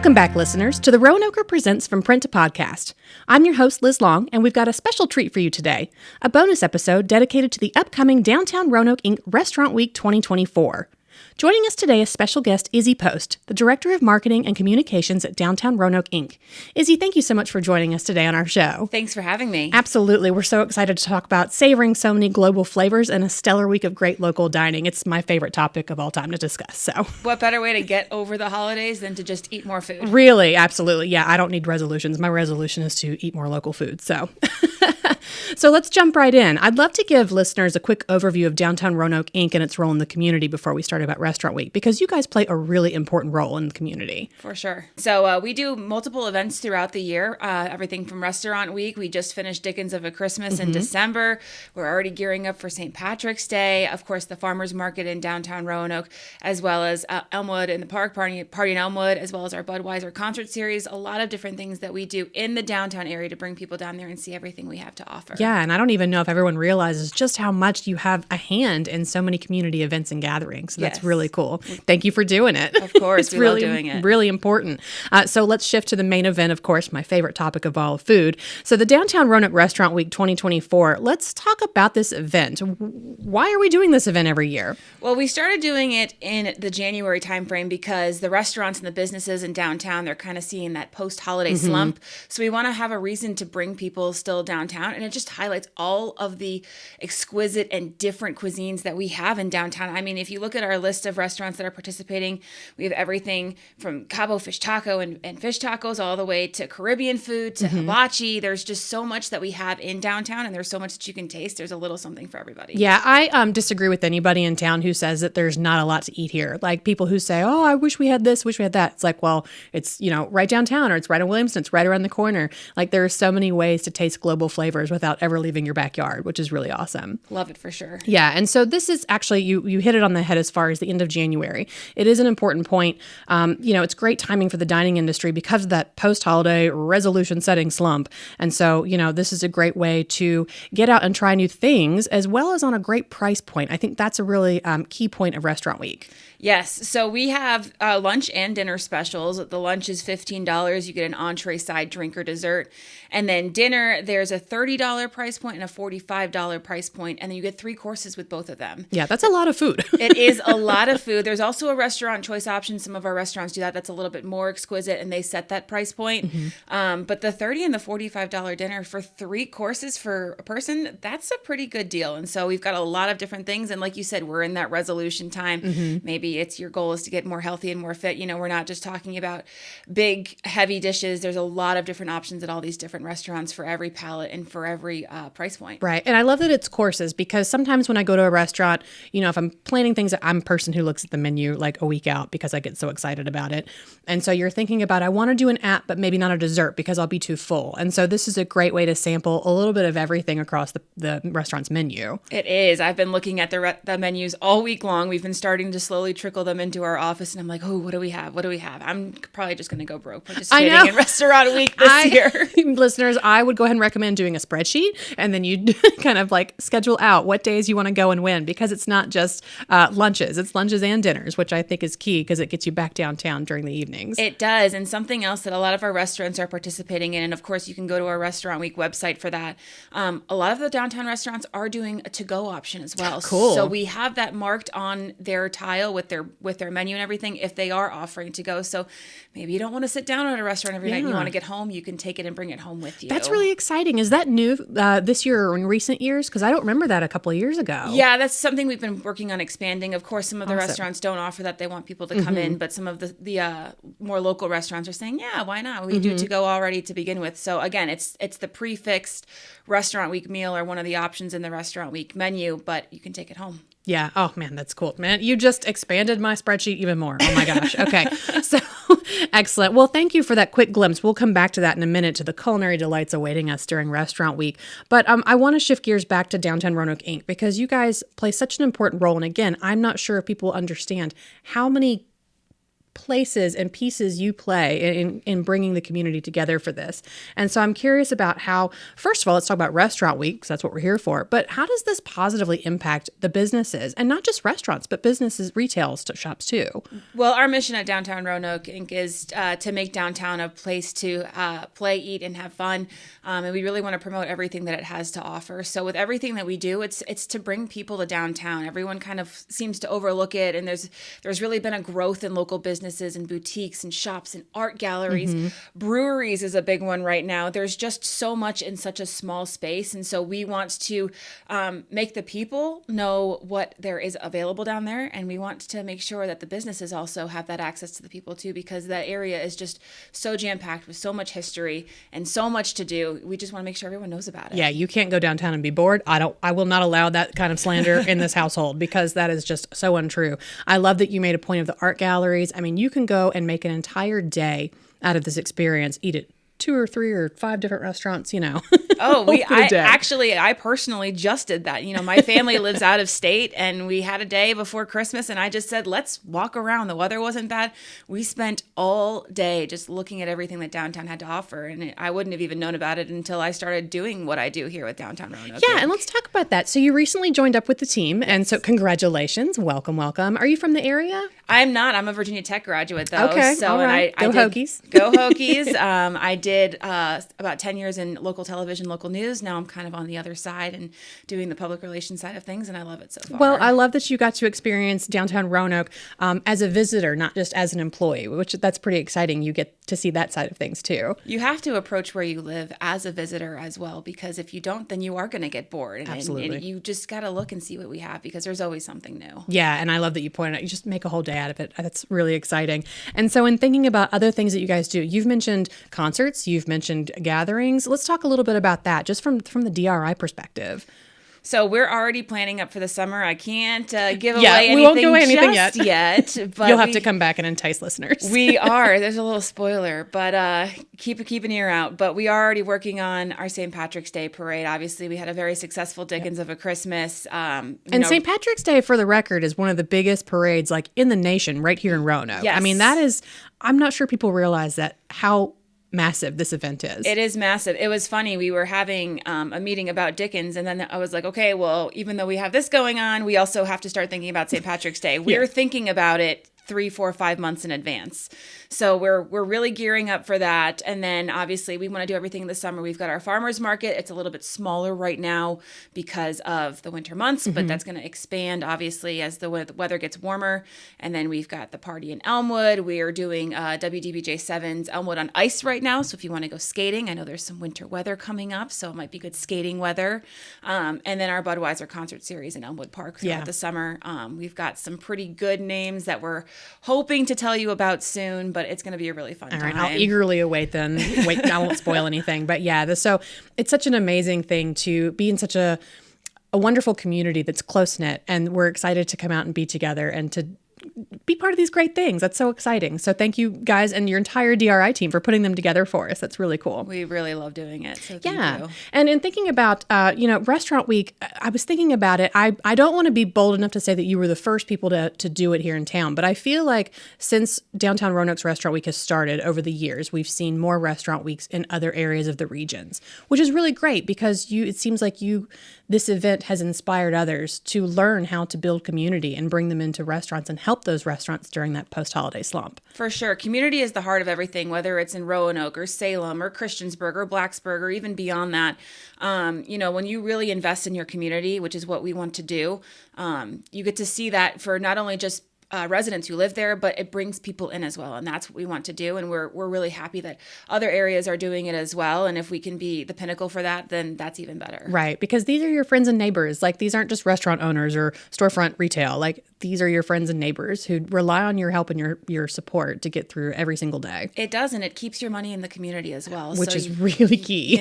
Welcome back, listeners, to the Roanoke Presents From Print to Podcast. I'm your host, Liz Long, and we've got a special treat for you today, a bonus episode dedicated to the upcoming Downtown Roanoke Inc. Restaurant Week 2024. Joining us today is special guest Izzy Post, the Director of Marketing and Communications at Downtown Roanoke Inc. Izzy, thank you so much for joining us today on our show. Thanks for having me. Absolutely. We're so excited to talk about savoring so many global flavors and a stellar week of great local dining. It's my favorite topic of all time to discuss. So, what better way to get over the holidays than to just eat more food? Really, absolutely. Yeah, I don't need resolutions. My resolution is to eat more local food. So let's jump right in. I'd love to give listeners a quick overview of Downtown Roanoke Inc. and its role in the community before we start about Restaurant Week, because you guys play a really important role in the community. For sure. So we do multiple events throughout the year, everything from Restaurant Week. We just finished Dickens of a Christmas in December. We're already gearing up for St. Patrick's Day. Of course, the Farmers Market in downtown Roanoke, as well as Elmwood in the Park, Party in Elmwood, as well as our Budweiser concert series. A lot of different things that we do in the downtown area to bring people down there and see everything we have to offer. Yeah, and I don't even know if everyone realizes just how much you have a hand in so many community events and gatherings. So that's really cool. Thank you for doing it. Of course, it's we really, love doing it. Really important. So let's shift to the main event, of course, my favorite topic of all, food. So the Downtown Roanoke Restaurant Week 2024, let's talk about this event. Why are we doing this event every year? Well, we started doing it in the January timeframe because the restaurants and the businesses in downtown, they're kind of seeing that post-holiday slump. So we want to have a reason to bring people still downtown, and it just highlights all of the exquisite and different cuisines that we have in downtown. I mean, if you look at our list of restaurants that are participating, we have everything from Cabo Fish Taco and fish tacos all the way to Caribbean food to hibachi. There's just so much that we have in downtown, and there's so much that you can taste. There's a little something for everybody. Yeah, I disagree with anybody in town who says that there's not a lot to eat here. Like people who say, oh, I wish we had this, wish we had that. It's like, well, it's, right downtown, or it's right in Williamston, it's right around the corner. Like there are so many ways to taste global flavors without ever leaving your backyard, which is really awesome. Love it for sure. Yeah, and so this is actually, you hit it on the head as far as the end of January. It is an important point. It's great timing for the dining industry because of that post-holiday resolution setting slump. And so, this is a great way to get out and try new things as well as on a great price point. I think that's a really key point of Restaurant Week. Yes. So we have lunch and dinner specials. The lunch is $15. You get an entree, side, drink, or dessert. And then dinner, there's a $30 price point and a $45 price point, and then you get 3 courses with both of them. Yeah, that's a lot of food. It is a lot of food. There's also a restaurant choice option. Some of our restaurants do that. That's a little bit more exquisite, and they set that price point. But the $30 and the $45 dinner for 3 courses for a person, that's a pretty good deal. And so we've got a lot of different things. And like you said, we're in that resolution time. Maybe it's your goal is to get more healthy and more fit. We're not just talking about big, heavy dishes. There's a lot of different options at all these different restaurants for every palate and for every price point. Right. And I love that it's courses because sometimes when I go to a restaurant, if I'm planning things, I'm a person who looks at the menu like a week out because I get so excited about it. And so you're thinking about, I want to do an app, but maybe not a dessert because I'll be too full. And so this is a great way to sample a little bit of everything across the restaurant's menu. It is. I've been looking at the menus all week long. We've been starting to slowly trickle them into our office, and I'm like, oh, what do we have? What do we have? I'm probably just going to go broke participating in Restaurant Week this year. Listeners, I would go ahead and recommend doing a spreadsheet, and then you kind of like schedule out what days you want to go and when, because it's not just lunches. It's lunches and dinners, which I think is key because it gets you back downtown during the evenings. It does. And something else that a lot of our restaurants are participating in, and of course you can go to our Restaurant Week website for that. A lot of the downtown restaurants are doing a to-go option as well. Cool. So we have that marked on their tile with their menu and everything if they are offering to go. So maybe you don't want to sit down at a restaurant every night. You want to get home, you can take it and bring it home with you. That's really exciting. Is that new this year or in recent years? Because I don't remember that a couple of years ago. Yeah, that's something we've been working on expanding. Of course, some of the restaurants don't offer that. They want people to come in, but some of the more local restaurants are saying, yeah, why not? We do to go already to begin with. So again, it's the prefixed Restaurant Week meal or one of the options in the Restaurant Week menu, but you can take it home. Yeah. Oh, man, that's cool. Man, you just expanded my spreadsheet even more. Oh, my gosh. Okay. So excellent. Well, thank you for that quick glimpse. We'll come back to that in a minute, to the culinary delights awaiting us during Restaurant Week. But I want to shift gears back to Downtown Roanoke Inc. because you guys play such an important role. And again, I'm not sure if people understand how many places and pieces you play in bringing the community together for this. And so I'm curious about how, first of all, let's talk about Restaurant Week, because that's what we're here for, but how does this positively impact the businesses, and not just restaurants, but businesses, retail shops too? Well, our mission at Downtown Roanoke Inc. is to make downtown a place to play, eat, and have fun. And we really want to promote everything that it has to offer. So with everything that we do, it's to bring people to downtown. Everyone kind of seems to overlook it, and there's really been a growth in local businesses and boutiques and shops and art galleries. Breweries is a big one right now. There's just so much in such a small space. And so we want to make the people know what there is available down there. And we want to make sure that the businesses also have that access to the people too, because that area is just so jam-packed with so much history and so much to do. We just want to make sure everyone knows about it. Yeah, you can't go downtown and be bored. I will not allow that kind of slander in this household, because that is just so untrue. I love that you made a point of the art galleries. I mean, you can go and make an entire day out of this experience, eat at 2 or 3 or 5 different restaurants, Oh, I personally just did that. My family lives out of state, and we had a day before Christmas, and I just said, let's walk around. The weather wasn't bad. We spent all day just looking at everything that downtown had to offer, and I wouldn't have even known about it until I started doing what I do here with Downtown Roanoke. Yeah, and let's talk about that. So you recently joined up with the team, and so congratulations. Welcome. Are you from the area? I'm not. I'm a Virginia Tech graduate, though. Okay, so, all right. Go Hokies. Go Hokies. I did about 10 years in local television, local news. Now I'm kind of on the other side and doing the public relations side of things, and I love it so far. Well, I love that you got to experience Downtown Roanoke as a visitor, not just as an employee, which that's pretty exciting. You get to see that side of things too. You have to approach where you live as a visitor as well, because if you don't, then you are going to get bored. Absolutely. And you just got to look and see what we have, because there's always something new. Yeah, and I love that you pointed out, you just make a whole day out of it. That's really exciting. And so in thinking about other things that you guys do, you've mentioned concerts, you've mentioned gatherings. Let's talk a little bit about that, just from the DRI perspective. So we're already planning up for the summer. I can't give away we anything, won't give away anything yet. But you'll have to come back and entice listeners. We are. There's a little spoiler, but keep an ear out. But we are already working on our St. Patrick's Day parade. Obviously, we had a very successful Dickens of a Christmas. St. Patrick's Day, for the record, is one of the biggest parades in the nation right here in Roanoke. Yes. I mean, I'm not sure people realize how massive this event is. It is massive. It was funny. We were having a meeting about Dickens, and then I was like, okay, well, even though we have this going on, we also have to start thinking about St. Patrick's Day. We're thinking about it 3, 4, 5 months in advance. So we're really gearing up for that. And then obviously we want to do everything this summer. We've got our farmers market. It's a little bit smaller right now because of the winter months, but that's going to expand obviously as the weather gets warmer. And then we've got the party in Elmwood. We are doing WDBJ7's Elmwood on Ice right now. So if you want to go skating, I know there's some winter weather coming up, so it might be good skating weather. And then our Budweiser concert series in Elmwood Park throughout the summer. We've got some pretty good names that we're hoping to tell you about soon, but it's going to be a really fun time. All right, I'll eagerly await then. I won't spoil anything, but so it's such an amazing thing to be in such a wonderful community that's close-knit, and we're excited to come out and be together and to be part of these great things. That's so exciting. So thank you guys and your entire DRI team for putting them together for us. That's really cool. We really love doing it. So thank you. And in thinking about, Restaurant Week, I was thinking about it. I don't want to be bold enough to say that you were the first people to do it here in town, but I feel like since Downtown Roanoke's Restaurant Week has started over the years, we've seen more restaurant weeks in other areas of the regions, which is really great because it seems like this event has inspired others to learn how to build community and bring them into restaurants and help those restaurants during that post-holiday slump. For sure. Community is the heart of everything, whether it's in Roanoke or Salem or Christiansburg or Blacksburg or even beyond that. When you really invest in your community, which is what we want to do, you get to see that for not only just residents who live there, but it brings people in as well. And that's what we want to do. And we're really happy that other areas are doing it as well. And if we can be the pinnacle for that, then that's even better. Right. Because these are your friends and neighbors. These aren't just restaurant owners or storefront retail. These are your friends and neighbors who rely on your help and your support to get through every single day. It does. And it keeps your money in the community as well. Which is really key.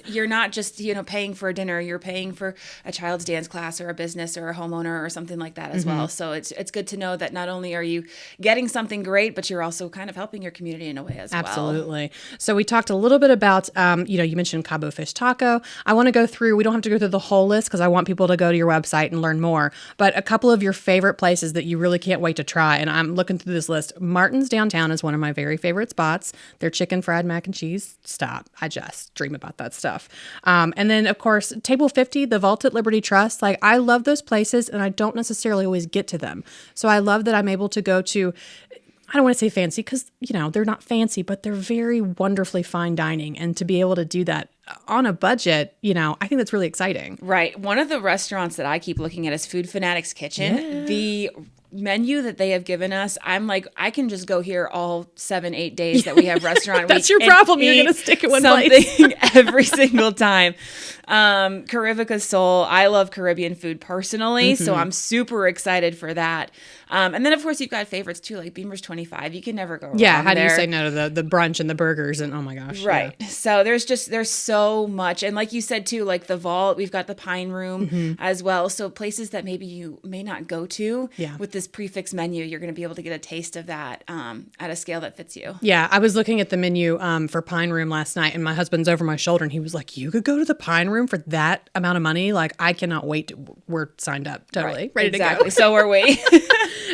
You're not just, paying for a dinner, you're paying for a child's dance class or a business or a homeowner or something like that as well. So it's good to know that not only are you getting something great, but you're also kind of helping your community in a way as well. Absolutely. So we talked a little bit about, you mentioned Cabo Fish Taco. I want to go through, we don't have to go through the whole list because I want people to go to your website and learn more, but a couple of your favorite places that you really can't wait to try. And I'm looking through this list. Martin's Downtown is one of my very favorite spots. Their chicken fried mac and cheese, stop. I just dream about that stuff. And then, of course, Table 50, the Vault at Liberty Trust. Like, I love those places and I don't necessarily always get to them. So I love that I'm able to go to, I don't want to say fancy because, they're not fancy, but they're very wonderfully fine dining. And to be able to do that on a budget, I think that's really exciting. Right. One of the restaurants that I keep looking at is Food Fanatics Kitchen. Yeah. The menu that they have given us, I'm like, I can just go here all 7-8 days that we have restaurant week. That's your problem. You're going to stick at one place. Every single time. Carivica Soul. I love Caribbean food personally, so I'm super excited for that. And then, of course, you've got favorites too, like Beamer's 25. You can never go wrong. Yeah, how do you say no to the brunch and the burgers and oh my gosh. Right. Yeah. So there's so much. And like you said too, like the Vault, we've got the Pine Room as well. So places that maybe you may not go to with this prefix menu, you're going to be able to get a taste of that at a scale that fits you. Yeah, I was looking at the menu for Pine Room last night and my husband's over my shoulder and he was like, you could go to the Pine Room for that amount of money? Like, I cannot wait. We're signed up. Totally. Ready to go. So are we.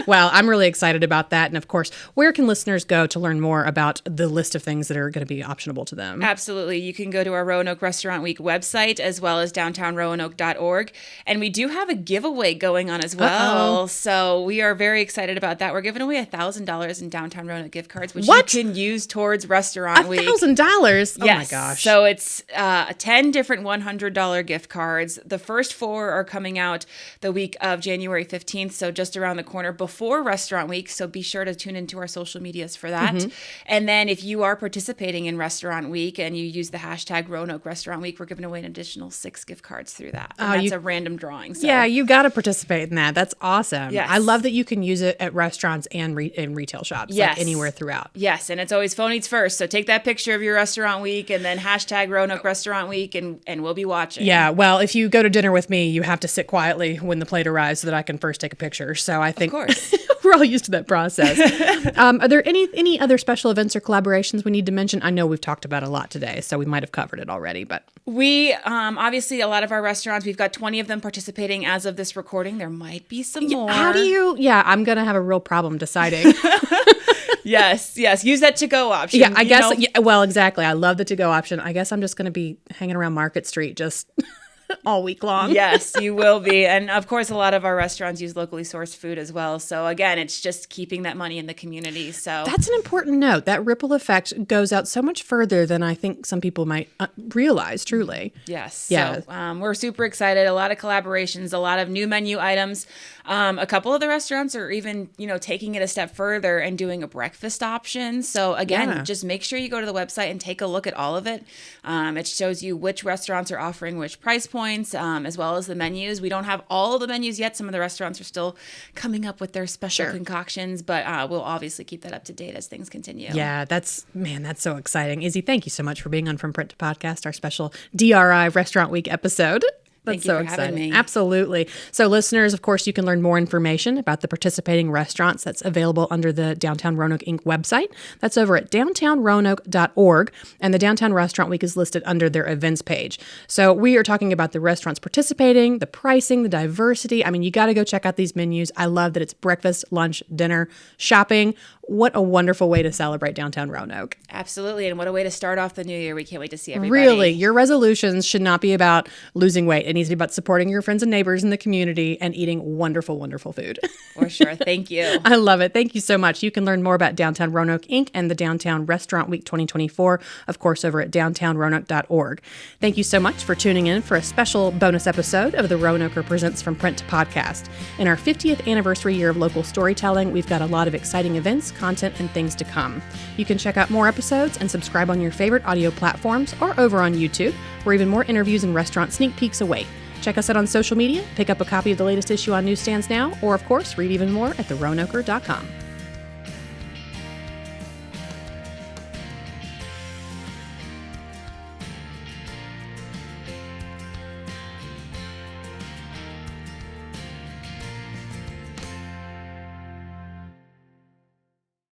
Well, I'm really excited about that. And of course, where can listeners go to learn more about the list of things that are going to be optionable to them? Absolutely. You can go to our Roanoke Restaurant Week website as well as downtownroanoke.org. And we do have a giveaway going on as well. Uh-oh. So we are very excited about that. We're giving away $1,000 in Downtown Roanoke gift cards, which you can use towards Restaurant Week. $1,000? Oh yes. my gosh. So it's 10 different $100 gift cards. The first 4 are coming out the week of January 15th. So just around the corner before Restaurant Week. So be sure to tune into our social medias for that. And then if you are participating in Restaurant Week and you use the hashtag Roanoke Restaurant Week, we're giving away an additional 6 gift cards through that. And that's a random drawing. So. Yeah, you got to participate in that. That's awesome. Yes. I love that you can use it at restaurants and in retail shops, like anywhere throughout. Yes, and it's always phone eats first. So take that picture of your Restaurant Week and then hashtag Roanoke Restaurant Week and we'll be watching. Yeah, well, if you go to dinner with me, you have to sit quietly when the plate arrives so that I can first take a picture. So I think of course. we're all used to that process. Are there any other special events or collaborations we need to mention? I know we've talked about a lot today, so we might have covered it already, but we obviously a lot of our restaurants, we've got 20 of them participating as of this recording. There might be some more. How do you? Yeah, I'm gonna have a real problem deciding. Yes. Use that to-go option. Yeah, I guess. Yeah, well, exactly. I love the to-go option. I guess I'm just going to be hanging around Market Street just all week long. Yes, you will be. And of course, a lot of our restaurants use locally sourced food as well. So again, it's just keeping that money in the community. So that's an important note. That ripple effect goes out so much further than I think some people might realize, truly. Yes. Yeah. So we're super excited. A lot of collaborations, a lot of new menu items. A couple of the restaurants are even, taking it a step further and doing a breakfast option. So again, just make sure you go to the website and take a look at all of it. It shows you which restaurants are offering which price points, as well as the menus. We don't have all the menus yet. Some of the restaurants are still coming up with their special concoctions, but we'll obviously keep that up to date as things continue. Yeah, that's so exciting. Izzy, thank you so much for being on From Print to Podcast, our special DRI Restaurant Week episode. That's so exciting. Having me. Absolutely. So listeners, of course, you can learn more information about the participating restaurants. That's available under the Downtown Roanoke Inc. website. That's over at downtownroanoke.org. And the Downtown Restaurant Week is listed under their events page. So we are talking about the restaurants participating, the pricing, the diversity. I mean, you got to go check out these menus. I love that it's breakfast, lunch, dinner, shopping. What a wonderful way to celebrate downtown Roanoke. Absolutely. And what a way to start off the new year. We can't wait to see everybody. Really, your resolutions should not be about losing weight. It needs to be about supporting your friends and neighbors in the community and eating wonderful, wonderful food. For sure. Thank you. I love it. Thank you so much. You can learn more about Downtown Roanoke Inc. and the Downtown Restaurant Week 2024, of course, over at downtownroanoke.org. Thank you so much for tuning in for a special bonus episode of the Roanoker Presents From Print to Podcast. In our 50th anniversary year of local storytelling, we've got a lot of exciting events, content, and things to come. You can check out more episodes and subscribe on your favorite audio platforms or over on YouTube, where even more interviews and restaurant sneak peeks await. Check us out on social media, pick up a copy of the latest issue on newsstands now, or of course, read even more at theroanoker.com.